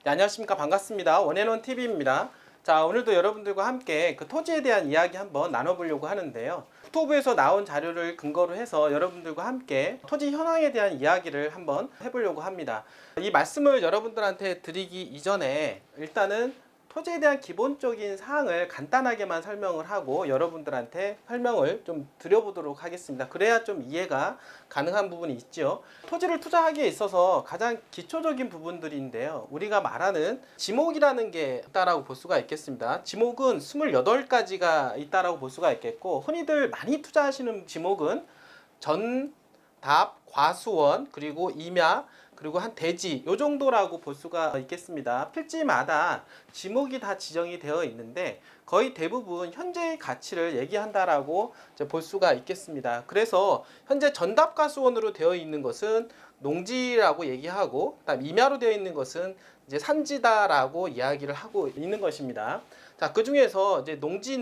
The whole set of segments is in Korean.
네, 안녕하십니까. 반갑습니다. 원앤원 TV입니다. 자, 오늘도 여러분들과 함께 그 토지에 대한 이야기 한번 나눠보려고 하는데요. 국토부에서 나온 자료를 근거로 해서 여러분들과 함께 토지 현황에 대한 이야기를 한번 해보려고 합니다. 이 말씀을 여러분들한테 드리기 이전에 일단은 토지에 대한 기본적인 사항을 간단하게만 설명을 하고 여러분들한테 설명을 좀 드려보도록 하겠습니다. 그래야 좀 이해가 가능한 부분이 있죠. 토지를 투자하기에 있어서 가장 기초적인 부분들인데요. 우리가 말하는 지목이라는 게 있다라고 볼 수가 있겠습니다. 지목은 28가지가 있다라고 볼 수가 있겠고, 흔히들 많이 투자하시는 지목은 전, 답, 과수원, 그리고 임야, 그리고 한 대지, 요 정도라고 볼 수가 있겠습니다. 필지마다 지목이 다 지정이 되어 있는데 거의 대부분 현재의 가치를 얘기한다라고 볼 수가 있겠습니다. 그래서 현재 전답과수원으로 되어 있는 것은 농지라고 얘기하고, 그다음 임야로 되어 있는 것은 이제 산지다라고 이야기를 하고 있는 것입니다. 자, 그 중에서 이제 농지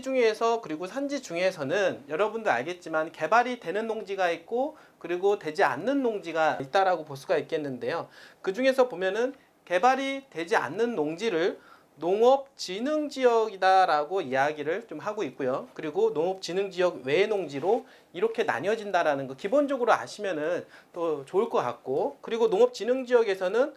중에서, 그리고 산지 중에서는 여러분들 알겠지만 개발이 되는 농지가 있고 그리고 되지 않는 농지가 있다라고 볼 수가 있겠는데요. 그 중에서 보면은 개발이 되지 않는 농지를 농업진흥지역이다라고 이야기를 좀 하고 있고요. 그리고 농업진흥지역 외의 농지로 이렇게 나뉘어진다라는 거 기본적으로 아시면은 또 좋을 것 같고, 그리고 농업진흥지역에서는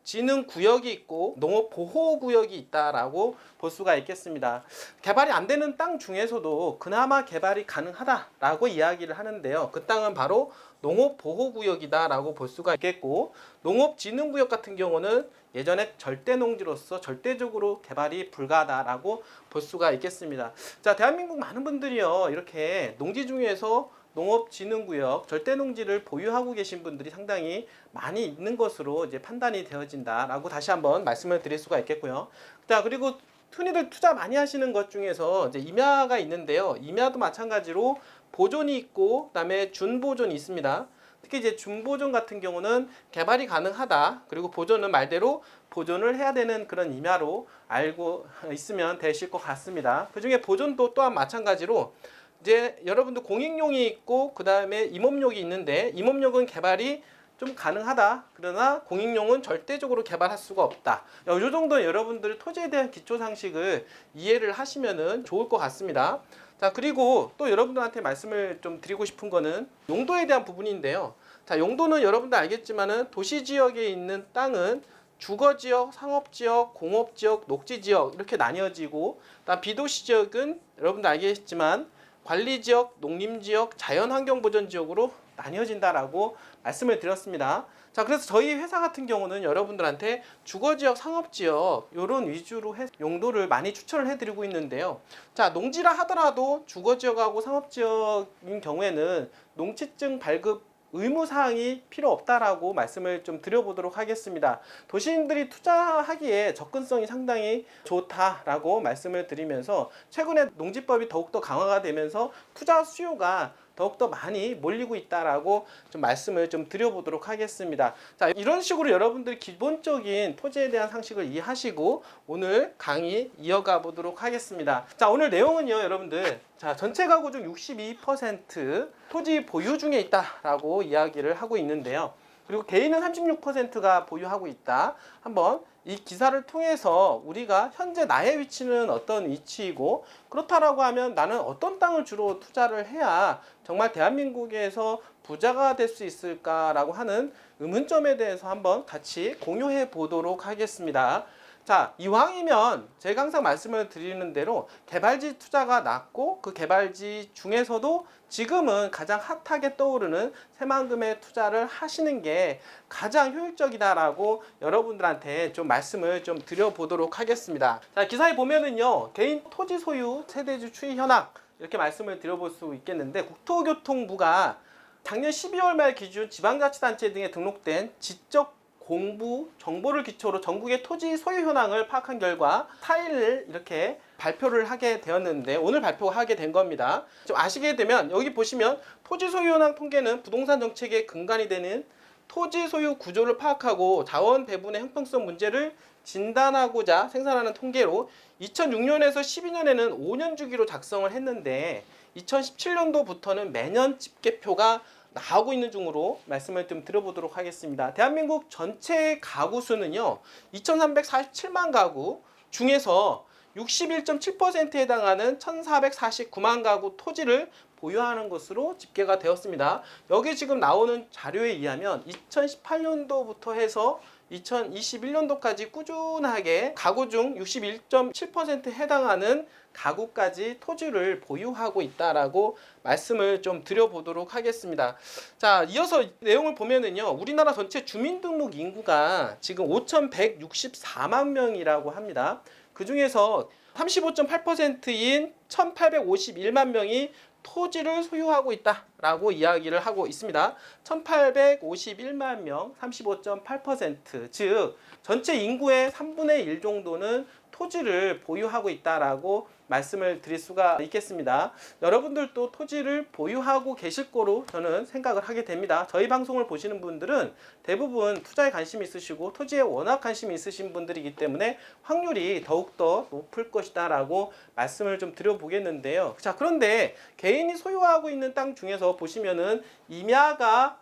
농업진흥구역이 있고 농업보호구역이 있다라고 볼 수가 있겠습니다. 개발이 안 되는 땅 중에서도 그나마 개발이 가능하다라고 이야기를 하는데요. 그 땅은 바로 농업보호구역이다라고 볼 수가 있겠고, 농업진흥구역 같은 경우는 예전에 절대농지로서 절대적으로 개발이 불가하다라고 볼 수가 있겠습니다. 자, 대한민국 많은 분들이요, 이렇게 농지 중에서 농업진흥구역, 절대농지를 보유하고 계신 분들이 상당히 많이 있는 것으로 이제 판단이 되어진다라고 다시 한번 말씀을 드릴 수가 있겠고요. 자, 그리고 흔히들 투자 많이 하시는 것 중에서 이제 임야가 있는데요. 임야도 마찬가지로 보존이 있고 그다음에 준보존이 있습니다. 특히 이제 준보존 같은 경우는 개발이 가능하다. 그리고 보존은 말대로 보존을 해야 되는 그런 임야로 알고 있으면 되실 것 같습니다. 그 중에 보존도 또한 마찬가지로 이제 여러분들 공익용이 있고 그 다음에 임업용이 있는데, 임업용은 개발이 좀 가능하다. 그러나 공익용은 절대적으로 개발할 수가 없다. 이 정도 여러분들 토지에 대한 기초 상식을 이해를 하시면은 좋을 것 같습니다. 자, 그리고 또 여러분들한테 말씀을 좀 드리고 싶은 거는 용도에 대한 부분인데요. 자, 용도는 여러분들 알겠지만은 도시 지역에 있는 땅은 주거지역, 상업지역, 공업지역, 녹지지역 이렇게 나뉘어지고, 그다음 비도시 지역은 여러분들 알겠지만 관리지역, 농림지역, 자연환경보전지역으로 나뉘어진다라고 말씀을 드렸습니다. 자, 그래서 저희 회사 같은 경우는 여러분들한테 주거지역, 상업지역 이런 위주로 용도를 많이 추천을 해드리고 있는데요. 자, 농지라 하더라도 주거지역하고 상업지역인 경우에는 농지증 발급 의무사항이 필요 없다라고 말씀을 좀 드려보도록 하겠습니다. 도시인들이 투자하기에 접근성이 상당히 좋다라고 말씀을 드리면서, 최근에 농지법이 더욱더 강화가 되면서 투자 수요가 더욱더 많이 몰리고 있다라고 좀 말씀을 좀 드려보도록 하겠습니다. 자, 이런 식으로 여러분들이 기본적인 토지에 대한 상식을 이해하시고 오늘 강의 이어가 보도록 하겠습니다. 자, 오늘 내용은요, 여러분들. 자, 전체 가구 중 62% 토지 보유 중에 있다라고 이야기를 하고 있는데요. 그리고 개인은 36%가 보유하고 있다. 한번 이 기사를 통해서 우리가 현재 나의 위치는 어떤 위치이고, 그렇다라고 하면 나는 어떤 땅을 주로 투자를 해야 정말 대한민국에서 부자가 될 수 있을까라고 하는 의문점에 대해서 한번 같이 공유해 보도록 하겠습니다. 자, 이왕이면 제가 항상 말씀을 드리는 대로 개발지 투자가 낮고, 그 개발지 중에서도 지금은 가장 핫하게 떠오르는 새만금에 투자를 하시는 게 가장 효율적이다라고 여러분들한테 좀 말씀을 좀 드려보도록 하겠습니다. 자, 기사에 보면은요, 개인 토지 소유 세대주 추이 현황 이렇게 말씀을 드려볼 수 있겠는데, 국토교통부가 작년 12월 말 기준 지방자치단체 등에 등록된 지적 공부 정보를 기초로 전국의 토지 소유 현황을 파악한 결과 4일 이렇게 발표를 하게 되었는데, 오늘 발표하게 된 겁니다. 좀 아시게 되면 여기 보시면 토지 소유 현황 통계는 부동산 정책의 근간이 되는 토지 소유 구조를 파악하고 자원 배분의 형평성 문제를 진단하고자 생산하는 통계로 2006년에서 12년에는 5년 주기로 작성을 했는데 2017년도부터는 매년 집계표가 나오고 있는 중으로 말씀을 좀 드려보도록 하겠습니다. 대한민국 전체 가구 수는요 2347만 가구 중에서 61.7%에 해당하는 1449만 가구 토지를 보유하는 것으로 집계가 되었습니다. 여기 지금 나오는 자료에 의하면 2018년도부터 해서 2021년도까지 꾸준하게 가구 중 61.7%에 해당하는 가구까지 토지를 보유하고 있다라고 말씀을 좀 드려보도록 하겠습니다. 자, 이어서 내용을 보면은요, 우리나라 전체 주민등록 인구가 지금 5,164만 명이라고 합니다. 그 중에서 35.8%인 1,851만 명이 토지를 소유하고 있다라고 이야기를 하고 있습니다. 1,851만 명, 35.8%, 즉 전체 인구의 3분의 1 정도는 토지를 보유하고 있다라고 말씀을 드릴 수가 있겠습니다. 여러분들도 토지를 보유하고 계실 거로 저는 생각을 하게 됩니다. 저희 방송을 보시는 분들은 대부분 투자에 관심이 있으시고 토지에 워낙 관심이 있으신 분들이기 때문에 확률이 더욱더 높을 것이다 라고 말씀을 좀 드려보겠는데요. 자, 그런데 개인이 소유하고 있는 땅 중에서 보시면은 임야가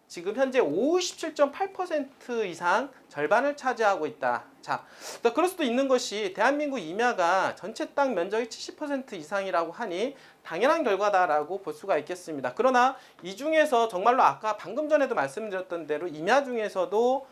지금 현재 57.8% 이상 절반을 차지하고 있다. 자, 그럴 수도 있는 것이 대한민국 임야가 전체 땅 면적의 70% 이상이라고 하니 당연한 결과다라고 볼 수가 있겠습니다. 그러나 이 중에서 정말로 아까 방금 전에도 말씀드렸던 대로 임야 중에서도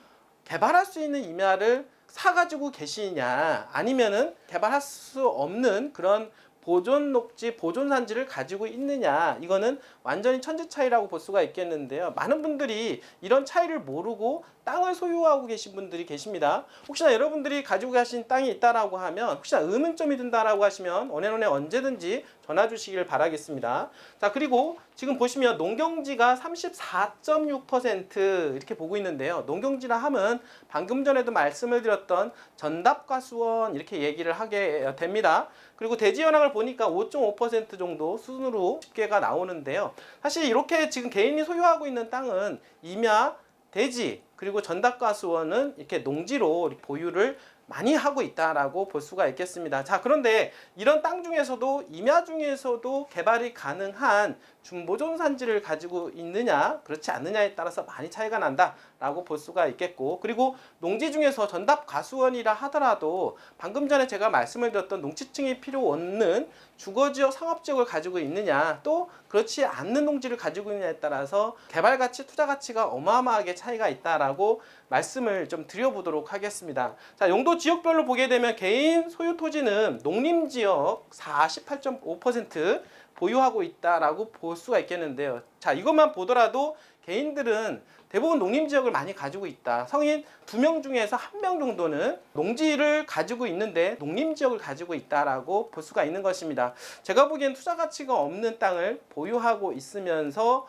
개발할 수 있는 임야를 사가지고 계시냐 아니면은 개발할 수 없는 그런 보존 녹지, 보존 산지를 가지고 있느냐, 이거는 완전히 천지 차이라고 볼 수가 있겠는데요. 많은 분들이 이런 차이를 모르고 땅을 소유하고 계신 분들이 계십니다. 혹시나 여러분들이 가지고 계신 땅이 있다라고 하면 혹시나 의문점이 든다라고 하시면 원앤원에 언제든지 전화 주시길 바라겠습니다. 자, 그리고 지금 보시면 농경지가 34.6% 이렇게 보고 있는데요. 농경지라 함은 방금 전에도 말씀을 드렸던 전답과수원 이렇게 얘기를 하게 됩니다. 그리고 대지 현황을 보니까 5.5% 정도 수준으로 집계가 나오는데요. 사실 이렇게 지금 개인이 소유하고 있는 땅은 임야, 대지, 그리고 전답과수원은 이렇게 농지로 보유를 많이 하고 있다라고 볼 수가 있겠습니다. 자, 그런데 이런 땅 중에서도 임야 중에서도 개발이 가능한 준보존 산지를 가지고 있느냐 그렇지 않느냐에 따라서 많이 차이가 난다라고 볼 수가 있겠고, 그리고 농지 중에서 전답과수원이라 하더라도 방금 전에 제가 말씀을 드렸던 농지층이 필요 없는 주거지역, 상업지역을 가지고 있느냐 또 그렇지 않는 농지를 가지고 있느냐에 따라서 개발가치, 투자가치가 어마어마하게 차이가 있다라고 말씀을 좀 드려보도록 하겠습니다. 자, 용도 지역별로 보게 되면 개인 소유 토지는 농림지역 48.5% 보유하고 있다라고 볼 수가 있겠는데요. 자, 이것만 보더라도 개인들은 대부분 농림지역을 많이 가지고 있다. 성인 2명 중에서 1명 정도는 농지를 가지고 있는데 농림지역을 가지고 있다라고 볼 수가 있는 것입니다. 제가 보기엔 투자 가치가 없는 땅을 보유하고 있으면서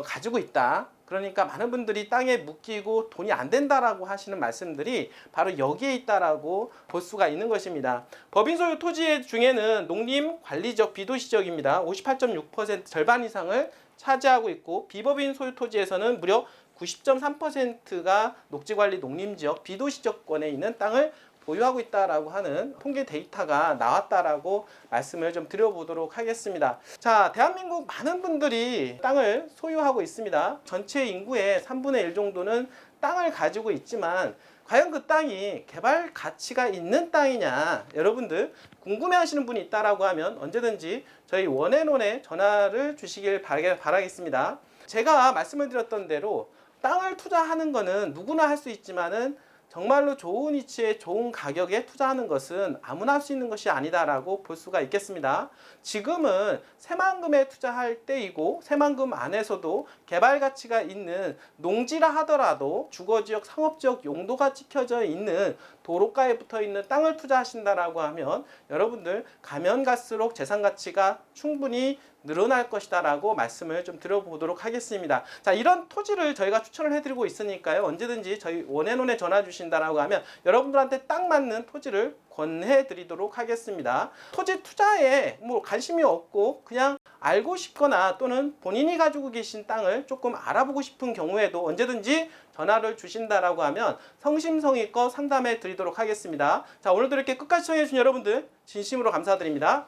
가지고 있다. 그러니까 많은 분들이 땅에 묶이고 돈이 안 된다라고 하시는 말씀들이 바로 여기에 있다라고 볼 수가 있는 것입니다. 법인 소유 토지 중에는 농림 관리지역, 비도시지역입니다. 58.6% 절반 이상을 차지하고 있고, 비법인 소유 토지에서는 무려 90.3%가 녹지관리 농림지역, 비도시지역권에 있는 땅을 보유하고 있다라고 하는 통계 데이터가 나왔다라고 말씀을 좀 드려보도록 하겠습니다. 자, 대한민국 많은 분들이 땅을 소유하고 있습니다. 전체 인구의 3분의 1 정도는 땅을 가지고 있지만 과연 그 땅이 개발 가치가 있는 땅이냐, 여러분들 궁금해하시는 분이 있다라고 하면 언제든지 저희 원앤원에 전화를 주시길 바라겠습니다. 제가 말씀을 드렸던 대로 땅을 투자하는 거는 누구나 할 수 있지만은 정말로 좋은 위치에 좋은 가격에 투자하는 것은 아무나 할 수 있는 것이 아니다라고 볼 수가 있겠습니다. 지금은 새만금에 투자할 때이고 새만금 안에서도 개발 가치가 있는 농지라 하더라도 주거지역, 상업지역 용도가 찍혀져 있는 도로가에 붙어 있는 땅을 투자하신다라고 하면 여러분들 가면 갈수록 재산 가치가 충분히 늘어날 것이다라고 말씀을 좀 드려보도록 하겠습니다. 자, 이런 토지를 저희가 추천을 해드리고 있으니까요. 언제든지 저희 원앤원에 전화 주신다라고 하면 여러분들한테 딱 맞는 토지를 권해드리도록 하겠습니다. 토지 투자에 뭐 관심이 없고 그냥 알고 싶거나 또는 본인이 가지고 계신 땅을 조금 알아보고 싶은 경우에도 언제든지 전화를 주신다라고 하면 성심성의껏 상담해 드리도록 하겠습니다. 자, 오늘도 이렇게 끝까지 시청해 주신 여러분들 진심으로 감사드립니다.